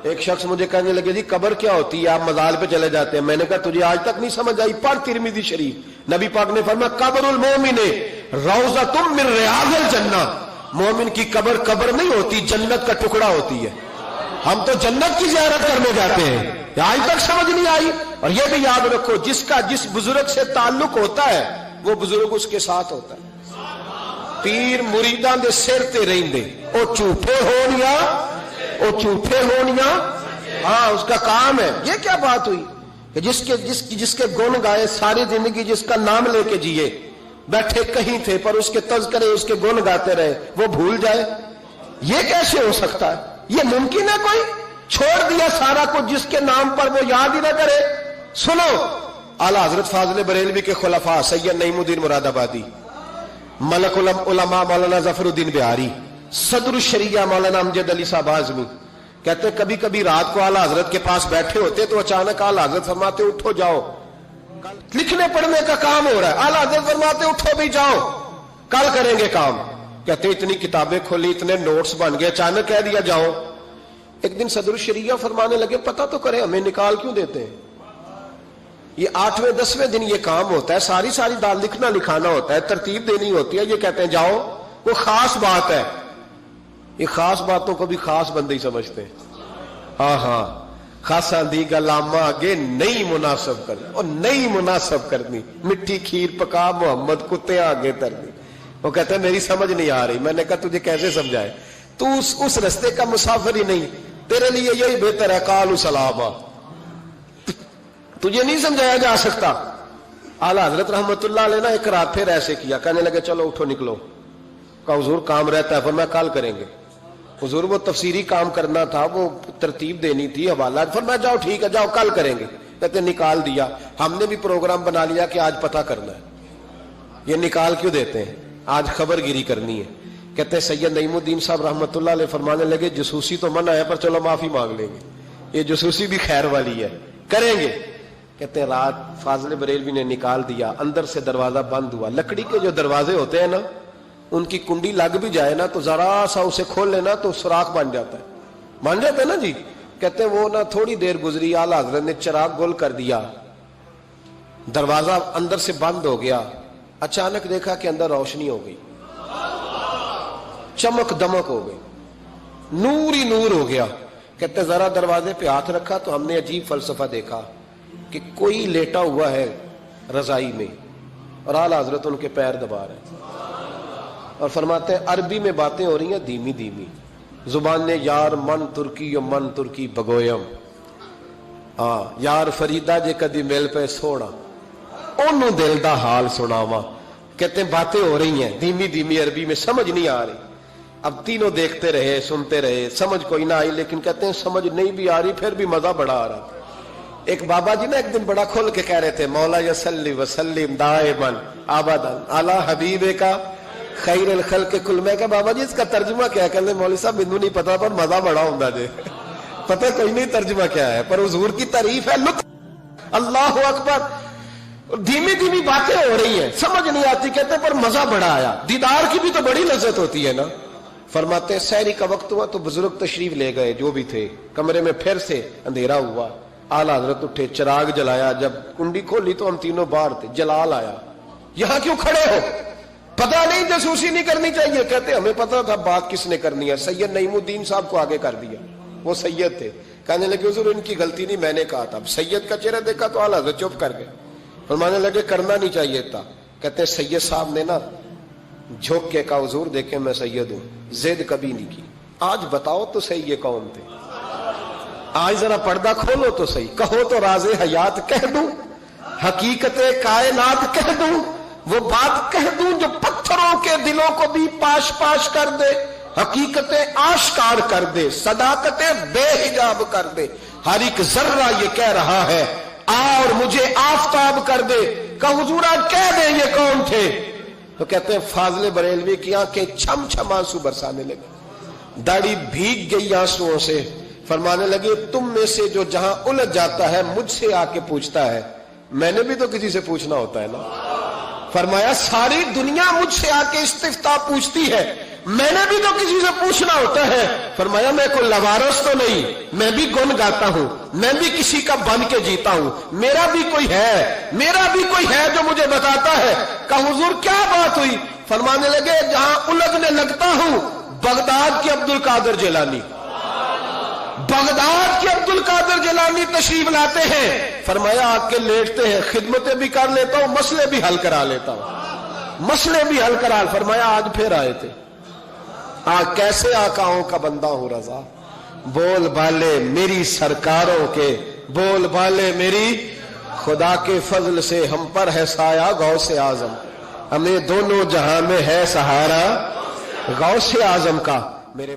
ایک شخص مجھے کہنے لگے جی قبر کیا ہوتی ہے، آپ مزار پہ چلے جاتے ہیں. میں نے کہا تجھے آج تک نہیں سمجھ آئی؟ پڑھ ترمذی شریف. نبی پاک نے فرمایا قبر المومن روضۃ من ریاض الجنہ. مومن کی قبر قبر نہیں ہوتی، جنت کا ٹکڑا ہوتی ہے. ہم تو جنت کی زیارت کرنے جاتے ہیں. آج تک سمجھ نہیں آئی. اور یہ بھی یاد رکھو جس کا جس بزرگ سے تعلق ہوتا ہے وہ بزرگ اس کے ساتھ ہوتا ہے. پیر مریداں دے سر تے رہندے، او جھوٹے ہونیا او جھوٹے ہونیا. ہاں اس کا کام ہے. یہ کیا بات ہوئی کہ جس کے گن گائے ساری زندگی، جس کا نام لے کے جیے، بیٹھے کہیں تھے پر اس کے تذکرے اس کے گن گاتے رہے، وہ بھول جائے؟ یہ کیسے ہو سکتا ہے؟ یہ ممکن ہے؟ کوئی چھوڑ دیا سارا کچھ جس کے نام پر وہ یاد ہی نہ کرے. سنو اعلیٰ حضرت فاضل بریلوی کے خلفاء سید نعیم الدین مراد آبادی، ملک العلماء مولانا ظفر الدین بہاری، صدر الشریعہ مولانا امجد علی صاحب اعظمی کہتے ہیں کبھی کبھی رات کو اعلیٰ حضرت کے پاس بیٹھے ہوتے تو اچانک اعلیٰ حضرت فرماتے اٹھو جاؤ، لکھنے پڑھنے کا کام ہو رہا ہے. اعلیٰ حضرت فرماتے اٹھو بھی جاؤ، کل کریں گے کام. کہتے اتنی کتابیں کھولی، اتنے نوٹس بن گئے، اچانک کہہ دیا جاؤ. ایک دن صدر الشریعہ فرمانے لگے پتہ تو کریں ہمیں نکال کیوں دیتے ہیں؟ یہ 8ویں 10ویں دن یہ کام ہوتا ہے، ساری دال لکھنا لکھانا ہوتا ہے، ترتیب دینی ہوتی ہے. یہ کہتے ہیں جاؤ، وہ خاص بات ہے. یہ خاص باتوں کو بھی خاص بندے ہی سمجھتے ہیں. ہاں خاصا دی گلاما آگے نہیں مناسب کرنی، اور نہیں مناسب کرنی. مٹھی کھیر پکا محمد کتے آگے ترنی. وہ کہتے ہیں میری سمجھ نہیں آ رہی. میں نے کہا تجھے کیسے سمجھائے؟ تو اس رستے کا مسافر ہی نہیں، تیرے لیے یہی بہتر ہے قالوا سلاما. تجھے نہیں سمجھایا جا سکتا. اعلیٰ حضرت رحمت اللہ علیہ نے ایک رات پھر ایسے کیا، کہنے لگے چلو اٹھو نکلو. کہا حضور کام رہتا ہے. فرمایا کل کریں گے. حضور وہ تفسیری کام کرنا تھا، وہ ترتیب دینی تھی، حوالہ. فرمایا جاؤ ٹھیک ہے جاؤ کل کریں گے. کہتے نکال دیا. ہم نے بھی پروگرام بنا لیا کہ آج پتہ کرنا ہے. یہ نکال کیوں دیتے ہیں؟ آج خبر گیری کرنی ہے. کہتے ہیں سید نعیم الدین صاحب رحمت اللہ علیہ فرمانے لگے جسوسی تو منع ہے پر چلو معافی مانگ لیں گے، یہ جسوسی بھی خیر والی ہے، کریں گے. کہتے ہیں رات فاضل بریلوی نے نکال دیا. اندر سے دروازہ بند ہوا. لکڑی کے جو دروازے ہوتے ہیں نا، ان کی کنڈی لگ بھی جائے نا تو ذرا سا اسے کھول لینا تو سوراخ بن جاتا ہے. مان جاتا ہے نا جی. کہتے ہیں وہ نا تھوڑی دیر گزری، اعلیٰ حضرت نے چراغ گل کر دیا، دروازہ اندر سے بند ہو گیا. اچانک دیکھا کہ اندر روشنی ہو گئی، چمک دمک ہو گئی، نور ہی نور ہو گیا. کہتے ذرا دروازے پہ ہاتھ رکھا تو ہم نے عجیب فلسفہ دیکھا کہ کوئی لیٹا ہوا ہے رضائی میں اور اعلیٰ حضرت ان کے پیر دبا رہے ہیں اور فرماتے ہیں عربی میں باتیں ہو رہی ہیں دھیمی دھیمی. زبان نے یار من ترکی و من ترکی بگویم، ہاں یار فریدہ جے کدی مل پہ سوڑا انہوں دل دا حال سناواں. کہتے ہیں باتیں ہو رہی ہیں دھیمی دھیمی عربی میں، سمجھ نہیں آ رہی. اب تینوں دیکھتے رہے سنتے رہے، سمجھ کوئی نہ آئی. لیکن کہتے ہیں سمجھ نہیں بھی آ رہی پھر بھی مزہ بڑا آ رہا. ایک بابا جی نا ایک دن بڑا کھول کے کہہ رہے تھے مولا یصلی وسلم دائما ابدا علی حبیب کا خیر الخلق کل. میں کہ بابا جی اس کا ترجمہ کیا ہے؟ کہتے مولوی صاحب مینوں نہیں پتا پر مزہ بڑا ہوندا جے. پتہ کوئی نہیں ترجمہ کیا ہے پر حضور کی تعریف ہے، لطف. اللہ اکبر. دھیمی دھیمی باتیں ہو رہی ہیں سمجھ نہیں آتی. کہتے پر مزہ بڑا آیا. دیدار کی بھی تو بڑی لذت ہوتی ہے نا. فرماتے سحری کا وقت ہوا تو بزرگ تشریف لے گئے جو بھی تھے. کمرے میں پھر سے اندھیرا ہوا. اعلیٰ حضرت اٹھے، چراغ جلایا. جب کنڈی کھولی تو ہم تینوں باہر تھے. جلال آیا. یہاں کیوں کھڑے ہو؟ پتہ نہیں جاسوسی نہیں کرنی چاہیے. کہتے ہمیں پتہ تھا بات کس نے کرنی ہے. سید نعیم الدین صاحب کو آگے کر دیا. وہ سید تھے. کہنے لگے حضور ان کی غلطی نہیں، میں نے کہا تھا. اب سید کا چہرہ دیکھا تو اعلیٰ حضرت چپ کر گئے. فرمانے لگے کرنا نہیں چاہیے تھا. کہتے سید صاحب نے نا جھوک کے کہا حضور دیکھیں میں سید ہوں، زید کبھی نہیں کی. آج بتاؤ تو صحیح یہ کون تھے؟ آج ذرا پردہ کھولو تو صحیح. کہو تو راز حیات کہہ دوں، حقیقت کائنات کہہ دوں، وہ بات کہہ دوں جو پتھروں کے دلوں کو بھی پاش پاش کر دے، حقیقتیں آشکار کر دے، صداقتیں بے حجاب کر دے. ہر ایک ذرہ یہ کہہ رہا ہے اور مجھے آفتاب کر دے. کہ حضور آج کہہ دے یہ کون تھے؟ تو کہتے ہیں فاضل بریلوی کی آنکھیں چھم چھم آنسو برسانے لگے، داڑھی بھیگ گئی آنسوؤں سے. فرمانے لگے تم میں سے جو جہاں الجھ جاتا ہے مجھ سے آ کے پوچھتا ہے. میں نے بھی تو کسی سے پوچھنا ہوتا ہے نا. فرمایا ساری دنیا مجھ سے آ کے استفتاء پوچھتی ہے، میں نے بھی تو کسی سے پوچھنا ہوتا ہے. فرمایا میں کوئی لوارث تو نہیں, میں بھی گن گاتا ہوں, میں بھی کسی کا بن کے جیتا ہوں, میرا بھی کوئی ہے جو مجھے بتاتا ہے. کہا حضور کیا بات ہوئی؟ فرمانے لگے جہاں الجھنے لگتا ہوں بغداد کے عبد القادر جیلانی, بغداد کے عبد القادر جیلانی تشریف لاتے ہیں. فرمایا آ کے لیٹتے ہیں, خدمتیں بھی کر لیتا ہوں, مسئلے بھی حل کرا لیتا ہوں, مسئلے بھی حل کرا. فرمایا آج پھر آئے تھے. کیسے آقاؤں کا بندہ ہوں رضا, بول بالے میری سرکاروں کے, بول بالے میری, خدا کے فضل سے ہم پر ہے سایہ غوث اعظم, ہمیں دونوں جہاں میں ہے سہارا غوث اعظم کا. میرے